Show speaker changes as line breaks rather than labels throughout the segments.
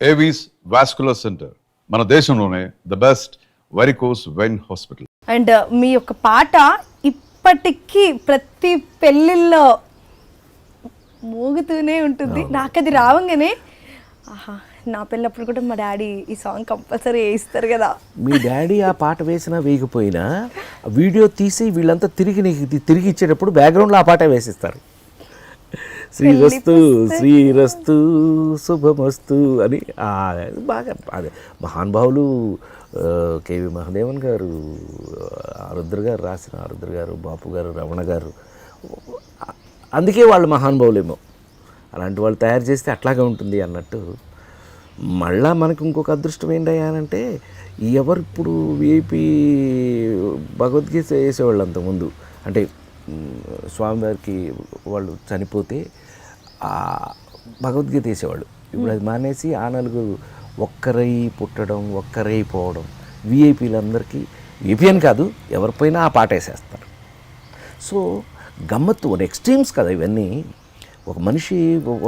Avis vascular centre మన దేశంలోనే the best varicose vein hospital.
And మీ యొక్క పాట ఇప్పటికీ ప్రతి పెళ్ళిళ్ళలో మోగుతూనే ఉంటుంది. నాకు అది రావంగానే ఆహా, నా పెళ్ళప్పుడు కూడా మా డాడీ ఈ సాంగ్ కంపల్సరీ వేయిస్తారు కదా.
మీ డాడీ ఆ పాట వేసినా వేయకపోయినా వీడియో తీసి వీళ్ళంతా తిరిగి ఇచ్చేటప్పుడు బ్యాక్గ్రౌండ్లో ఆ పాట వేసిస్తారు. శ్రీరస్తు శ్రీరస్తు శుభమస్తు అని బాగా అదే మహానుభావులు కేవి మహాదేవన్ గారు, ఆరుద్ర గారు రాసిన ఆరుద్ర గారు, బాపు గారు, రమణ గారు, అందుకే వాళ్ళు మహానుభావులేమో. అలాంటి వాళ్ళు తయారు చేస్తే అట్లాగే ఉంటుంది అన్నట్టు. మళ్ళా మనకు ఇంకొక అదృష్టం ఏంటంటే ఎవరు ఇప్పుడు విఐపి భగవద్గీత వేసేవాళ్ళు అంతకుముందు, అంటే స్వామివారికి వాళ్ళు చనిపోతే భగవద్గీత వేసేవాళ్ళు. ఇప్పుడు అది మానేసి ఆ నలుగురు ఒక్కరై పుట్టడం ఒక్కరై పోవడం. విఐపీలందరికీ విఐపీ అని కాదు ఎవరిపైనా ఆ పాట వేసేస్తారు. సో గమ్మత్తు ఎక్స్ట్రీమ్స్ కదా ఇవన్నీ. ఒక మనిషి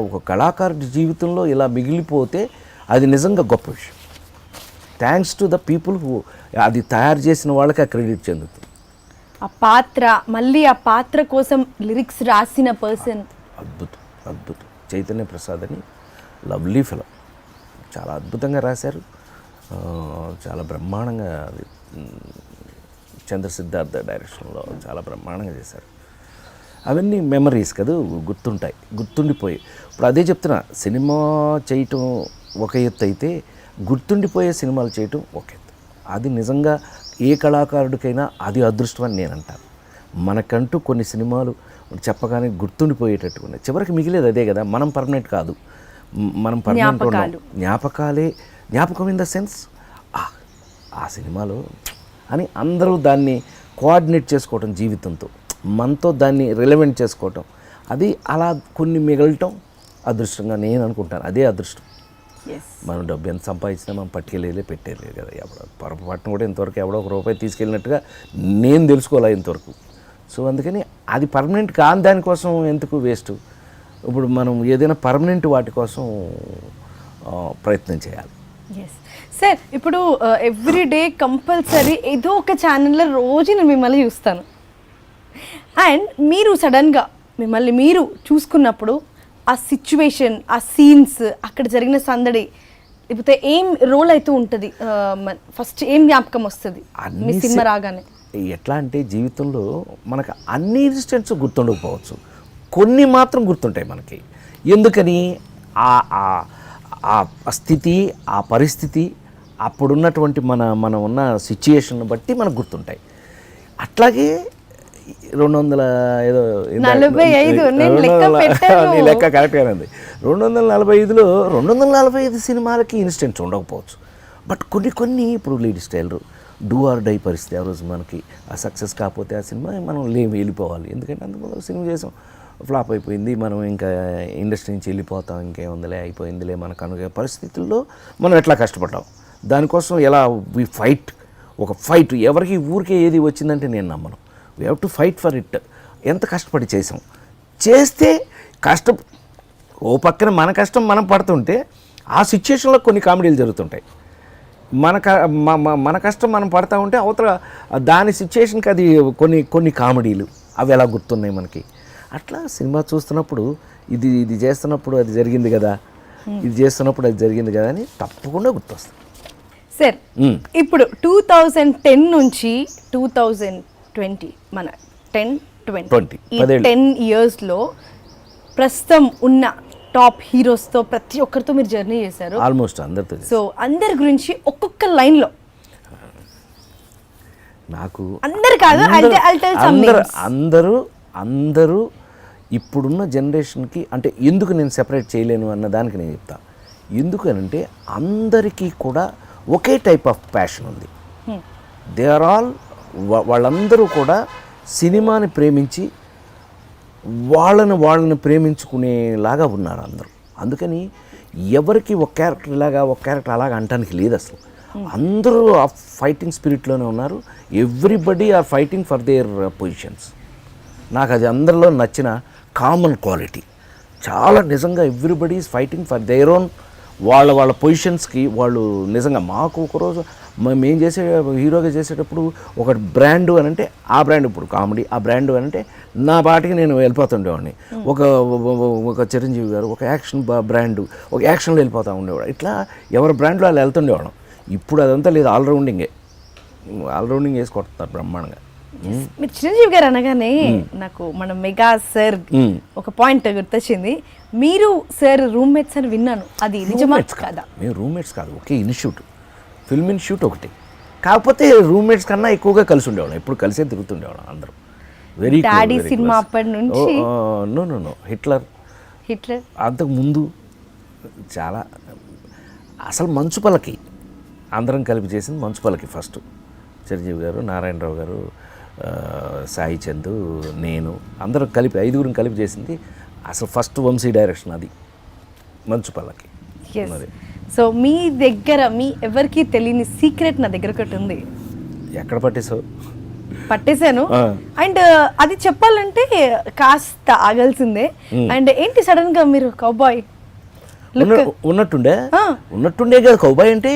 ఒక కళాకారుడి జీవితంలో ఇలా మిగిలిపోతే అది నిజంగా గొప్ప విషయం. Thanks to the people who అది తయారు చేసిన వాళ్ళకి ఆ క్రెడిట్ చెందుతుంది.
ఆ పాత్ర మళ్ళీ ఆ పాత్ర కోసం లిరిక్స్ రాసిన పర్సన్
అద్భుతం అద్భుతం. చైతన్య ప్రసాద్ అని లవ్లీ ఫిలం, చాలా అద్భుతంగా రాశారు. చాలా బ్రహ్మాండంగా చంద్ర సిద్ధార్థ డైరెక్షన్లో చాలా బ్రహ్మాండంగా చేశారు. అవన్నీ మెమరీస్ కదా, గుర్తుండిపోయి. ఇప్పుడు అదే చెప్తున్నా, సినిమా చేయటం ఒక ఎత్తు అయితే గుర్తుండిపోయే సినిమాలు చేయటం ఒక ఎత్తు. అది నిజంగా ఏ కళాకారుడికైనా అది అదృష్టం అని నేను అంటాను. మనకంటూ కొన్ని సినిమాలు చెప్పగానే గుర్తుండిపోయేటట్టు ఉన్నాయి. చివరికి మిగిలేదు అదే కదా. మనం పర్మనెంట్ కాదు, మనం పర్మనెంట్ ఉన్నాం. జ్ఞాపకం ఇన్ ద సెన్స్ ఆ సినిమాలో అని అందరూ దాన్ని కోఆర్డినేట్ చేసుకోవటం, జీవితంతో మనతో దాన్ని రిలవెంట్ చేసుకోవటం, అది అలా కొన్ని మిగలటం అదృష్టంగా నేను అనుకుంటాను. అదే అదృష్టం. మనం డబ్బు ఎంత సంపాదించినా మనం పట్టుకెళ్ళే పెట్టేయలేదు కదా. పొరపాటున కూడా ఇంతవరకు ఎవడో ఒక రూపాయి తీసుకెళ్ళినట్టుగా నేను తెలుసుకోలే ఇంతవరకు. సో అందుకని అది పర్మనెంట్ కాని దానికోసం ఎందుకు వేస్ట్. ఇప్పుడు మనం ఏదైనా పర్మనెంట్ వాటి కోసం ప్రయత్నం చేయాలి.
సార్ ఇప్పుడు ఎవ్రీడే కంపల్సరీ ఏదో ఒక ఛానల్లో రోజు నేను మిమ్మల్ని చూస్తాను. అండ్ మీరు సడన్గా మిమ్మల్ని మీరు చూసుకున్నప్పుడు ఆ సిచ్యువేషన్, ఆ సీన్స్, అక్కడ జరిగిన సందడి, లేకపోతే ఏం రోల్ అయితే ఉంటుంది, ఫస్ట్ ఏం జ్ఞాపకం వస్తుంది మీ సినిమా రాగానే?
ఎట్లా అంటే జీవితంలో మనకు అన్ని ఇన్సిడెంట్స్ గుర్తుండకపోవచ్చు, కొన్ని మాత్రం గుర్తుంటాయి మనకి. ఎందుకని ఆ స్థితి, ఆ పరిస్థితి, అప్పుడున్నటువంటి మనం ఉన్న సిచ్యుయేషన్ బట్టి మనకు గుర్తుంటాయి. అట్లాగే 245 లెక్క కరెక్ట్గానే ఉంది. 245లో 245 సినిమాలకి ఇన్సిడెంట్స్ ఉండకపోవచ్చు. బట్ కొన్ని ఇప్పుడు lead style do or die పరిస్థితి. ఆ రోజు మనకి ఆ సక్సెస్ కాకపోతే ఆ సినిమా మనం వెళ్ళిపోవాలి. ఎందుకంటే అందులో సినిమా చేసాం, ఫ్లాప్ అయిపోయింది, మనం ఇంకా ఇండస్ట్రీ నుంచి వెళ్ళిపోతాం, ఇంకేముందిలే అయిపోయిందిలే మనకు అనుకునే పరిస్థితుల్లో మనం ఎట్లా కష్టపడ్డాం. దానికోసం ఎలా ఒక ఫైట్ ఎవరికి ఊరికే ఏది వచ్చిందంటే నేను నమ్మను. We have to fight for it. ఎంత కష్టపడి చేస్తే ఓ పక్కన మన కష్టం మనం పడుతుంటే ఆ సిచ్యుయేషన్లో కొన్ని కామెడీలు జరుగుతుంటాయి. మన కష్టం మనం పడతా ఉంటే అవతల దాని సిచ్యుయేషన్కి అది కొన్ని కామెడీలు అవి ఎలా గుర్తున్నాయి మనకి. అట్లా సినిమా చూస్తున్నప్పుడు ఇది చేస్తున్నప్పుడు అది జరిగింది కదా, ఇది చేస్తున్నప్పుడు అది జరిగింది కదా అని తప్పకుండా గుర్తొస్తుంది.
సార్ ఇప్పుడు 2010 నుంచి 2020 మన 10-20 ఈ 10 yearsలో ప్రస్తుతం ఉన్న టాప్ హీరోస్తో ప్రతి ఒక్కరితో మీరు జర్నీ చేశారు,
ఆల్మోస్ట్ అందరితో.
సో అందరి గురించి ఒక్కొక్క లైన్లో
నాకు
అందరు కాదు,
అందరూ ఇప్పుడున్న జనరేషన్కి అంటే ఎందుకు నేను సెపరేట్ చేయలేను అన్న దానికి నేను చెప్తా. ఎందుకనంటే అందరికీ కూడా ఒకే టైప్ ఆఫ్ ప్యాషన్ ఉంది. దే ఆర్ ఆల్ వాళ్ళందరూ కూడా సినిమాని ప్రేమించి వాళ్ళని ప్రేమించుకునేలాగా ఉన్నారు అందరూ. అందుకని ఎవరికి ఒక క్యారెక్టర్ అలాగా అంటానికి లేదు అసలు. అందరూ ఆ ఫైటింగ్ స్పిరిట్లోనే ఉన్నారు. Everybody are fighting for their positions. నాకు అది అందరిలో నచ్చిన కామన్ క్వాలిటీ. చాలా నిజంగా everybody is fighting for their own వాళ్ళ పొజిషన్స్కి వాళ్ళు నిజంగా మాకు ఒకరోజు మేము చేసే హీరోగా చేసేటప్పుడు ఒక బ్రాండ్ అని అంటే ఆ బ్రాండ్, ఇప్పుడు కామెడీ ఆ బ్రాండ్ అని అంటే నా పాటికి నేను వెళ్ళిపోతుండేవాడిని. ఒక చిరంజీవి గారు ఒక యాక్షన్ బ్రాండ్, ఒక యాక్షన్లో వెళ్ళిపోతూ ఉండేవాడు. ఇట్లా ఎవరి బ్రాండ్లో వాళ్ళు వెళ్తుండేవాళ్ళం. ఇప్పుడు అదంతా లేదు, ఆల్రౌండింగ్ వేసి కొడుతున్నారు బ్రహ్మాండంగా.
మీరు చిరంజీవి గారు అనగానే నాకు మన మెగా సార్ ఒక పాయింట్ గుర్తొచ్చింది. మీరు సార్ రూమ్మేట్స్ అని విన్నాను, అది నిజమా కాదా?
మేము రూమ్మేట్స్ కాదు, ఒకే ఇన్స్టిట్యూట్, ఫిల్మ్ ఇన్స్టిట్యూట్ ఒకటి. కాకపోతే రూమ్మేట్స్ కన్నా ఎక్కువగా కలిసి ఉండేవాళ్ళం, ఎప్పుడు కలిసే తిరుగుతుండేవాళ్ళం అందరం. వెరీ
డాడీ సినిమా అప్పటి నుంచి
నో హిట్లర్ అంతకు ముందు చాలా అసలు మంచు పల్లకి అందరం కలిపి చేసింది మంచు పల్లకి ఫస్ట్. చిరంజీవి గారు, నారాయణరావు గారు, సాయి చందు, నేను అందరం కలిపి 5 కలిపి చేసింది అసలు ఫస్ట్ వంశీ డైరెక్షన్ అది మంచు పల్లకి.
సో మీ దగ్గర మీ ఎవరికి తెలియని సీక్రెట్ నా దగ్గర ఒకటి ఉంది.
ఎక్కడ
పట్టేశాను అండ్ అది చెప్పాలంటే కాస్త ఆగాల్సిందే. అండ్ ఏంటి సడన్ గా మీరు కౌబాయ్
ఉన్నట్టుండే కదా. కౌబాయ్ అంటే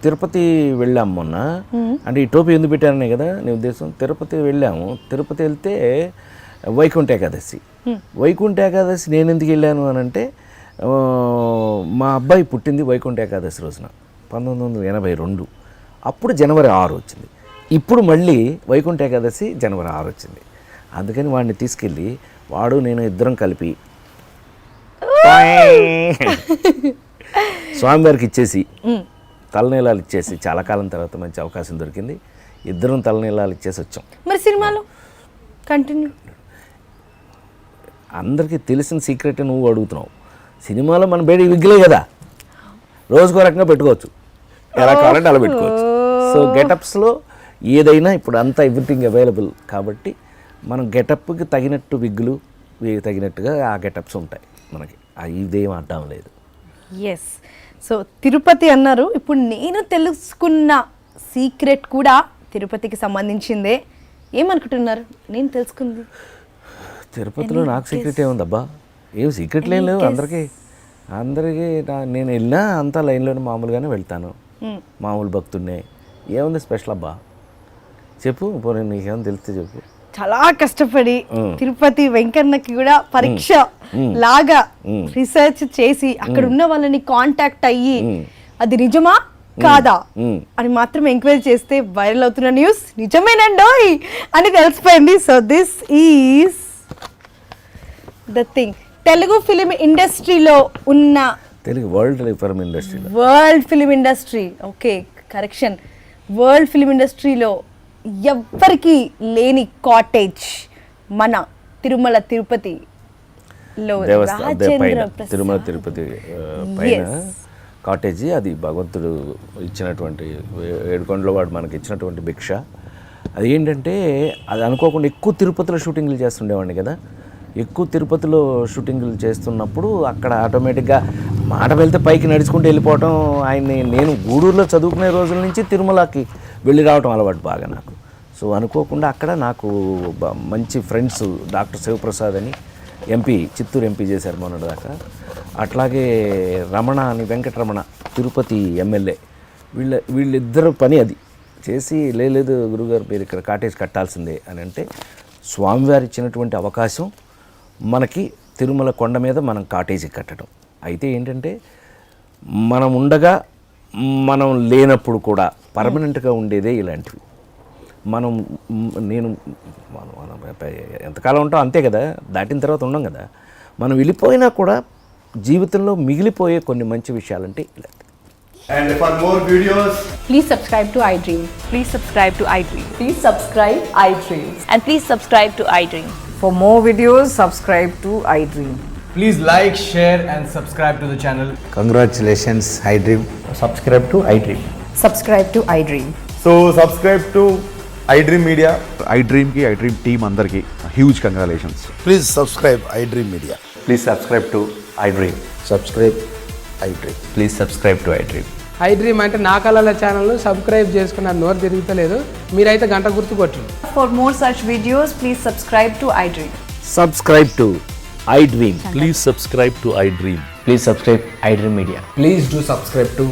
తిరుపతి వెళ్ళాము మొన్న, అంటే ఈ టోపీ ఎందుకు పెట్టారనే కదా నీ ఉద్దేశం. తిరుపతి వెళ్ళాము, తిరుపతి వెళ్తే వైకుంఠ ఏకాదశి నేను ఎందుకు వెళ్ళాను అని అంటే మా అబ్బాయి పుట్టింది వైకుంఠ ఏకాదశి రోజున 1982. అప్పుడు జనవరి 6 వచ్చింది. ఇప్పుడు మళ్ళీ వైకుంఠ ఏకాదశి జనవరి 6 వచ్చింది. అందుకని వాడిని తీసుకెళ్ళి వాడు నేను ఇద్దరం కలిపి స్వామివారికి ఇచ్చేసి తలనీలాలు ఇచ్చేసి, చాలా కాలం తర్వాత మంచి అవకాశం దొరికింది, ఇద్దరం తలనీలాలు ఇచ్చేసి వచ్చాం.
మరి సినిమాలో కంటిన్యూ
అందరికీ తెలిసిన సీక్రెట్ నువ్వు అడుగుతున్నావు. సినిమాలో మన బయట విగ్గులే కదా, రోజుకో రకంగా పెట్టుకోవచ్చు, ఎలా కావాలంటే అలా పెట్టుకోవచ్చు. సో గెటప్స్లో ఏదైనా ఇప్పుడు అంతా ఎవ్రీథింగ్ అవైలబుల్ కాబట్టి మనం గెటప్కి తగినట్టు విగ్గులు తగినట్టుగా ఆ గెటప్స్ ఉంటాయి మనకి, ఇదేం అడ్డం లేదు.
ఎస్. సో తిరుపతి అన్నారు, ఇప్పుడు నేను తెలుసుకున్న సీక్రెట్ కూడా తిరుపతికి సంబంధించిందే. ఏమనుకుంటున్నారు నేను తెలుసుకుంది?
తిరుపతిలో నాకు సీక్రెట్ ఏముందబ్బా, ఏం సీక్రెట్లు ఏం లేవు. అందరికీ నేను వెళ్ళినా అంతా లైన్లోనే మామూలుగానే వెళ్తాను, మామూలు భక్తున్నే. ఏముంది స్పెషల్ అబ్బా చెప్పు, పోనీ నీకేమైనా తెలిస్తే చెప్పు.
చాలా కష్టపడి తిరుపతి వెంకన్నకి కూడా పరీక్ష లాగా రీసెర్చ్ చేసి అక్కడ ఉన్న వాళ్ళని కాంటాక్ట్ అయ్యి అది నిజమా కాదా అని మాత్రం ఎంక్వైరీ చేస్తే వైరల్ అవుతున్న న్యూస్ నిజమేనండోయ్ అని తెలిసిపోయింది. So this is the thing. Telugu film ఇండస్ట్రీలో ఉన్న
world
film industry okay correction, world film ఇండస్ట్రీలో ఎవ్వరికి లేని కాటేజ్ మన తిరుమల తిరుపతిలో
తిరుమల తిరుపతి పైన కాటేజీ. అది భగవంతుడు ఇచ్చినటువంటి ఏడుకొండలో వాడు మనకి ఇచ్చినటువంటి భిక్ష. అది ఏంటంటే అది అనుకోకుండా ఎక్కువ తిరుపతిలో షూటింగ్లు చేస్తుండేవాడిని కదా. ఎక్కువ తిరుపతిలో షూటింగ్లు చేస్తున్నప్పుడు అక్కడ ఆటోమేటిక్గా మాట వెళ్తే పైకి నడుచుకుంటూ వెళ్ళిపోవటం. నేను గూడూరులో చదువుకునే రోజుల నుంచి తిరుమలకి వెళ్ళి రావటం అలవాటు బాగా నాకు. సో అనుకోకుండా అక్కడ నాకు మంచి ఫ్రెండ్స్ డాక్టర్ శివప్రసాద్ అని ఎంపీ, చిత్తూరు ఎంపీ చేశారు మొన్నటిదాకా. అట్లాగే రమణ అని, వెంకటరమణ తిరుపతి ఎమ్మెల్యే, వీళ్ళిద్దరు పని అది చేసి లేదు గురుగారు మీరు ఇక్కడ కాటేజ్ కట్టాల్సిందే అని అంటే స్వామివారి ఇచ్చినటువంటి అవకాశం మనకి తిరుమల కొండ మీద మనం కాటేజీ కట్టడం. అయితే ఏంటంటే మనం ఉండగా మనం లేనప్పుడు కూడా పర్మనెంట్గా ఉండేదే ఇలాంటివి. మనం ఎంతకాలం ఉంటాం అంతే కదా, దాటిన తర్వాత ఉండం కదా. మనం వెళ్ళిపోయినా కూడా జీవితంలో మిగిలిపోయే కొన్ని మంచి విషయాలంటే ఇలాంటివి.
And for more videos,
please subscribe to iDream.
Please subscribe to iDream.
Please subscribe iDream.
And please subscribe to iDream.
For more videos, subscribe to iDream.
please like, share and subscribe to the channel.
Congratulations, iDream.
Subscribe to iDream.
Subscribe to iDream.
So subscribe to iDream Media.
iDream team అందరికి huge congratulations.
Please subscribe iDream Media.
Please subscribe to iDream.
Subscribe iDream.
Please subscribe to iDream.
iDream అంటే నా కళల channel subscribe చేసుకున్న నోరు తిరుగుతలేదు, మీరైతే గంట గుర్తు కొట్టండి.
For more such videos, please subscribe to iDream.
Subscribe to I dream.
Please subscribe to iDream.
Please subscribe iDream Media.
Please do subscribe to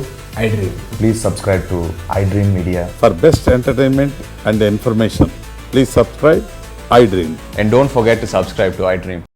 iDream.
Please subscribe to iDream Media.
For best entertainment and information, please subscribe iDream.
And don't forget to subscribe to iDream.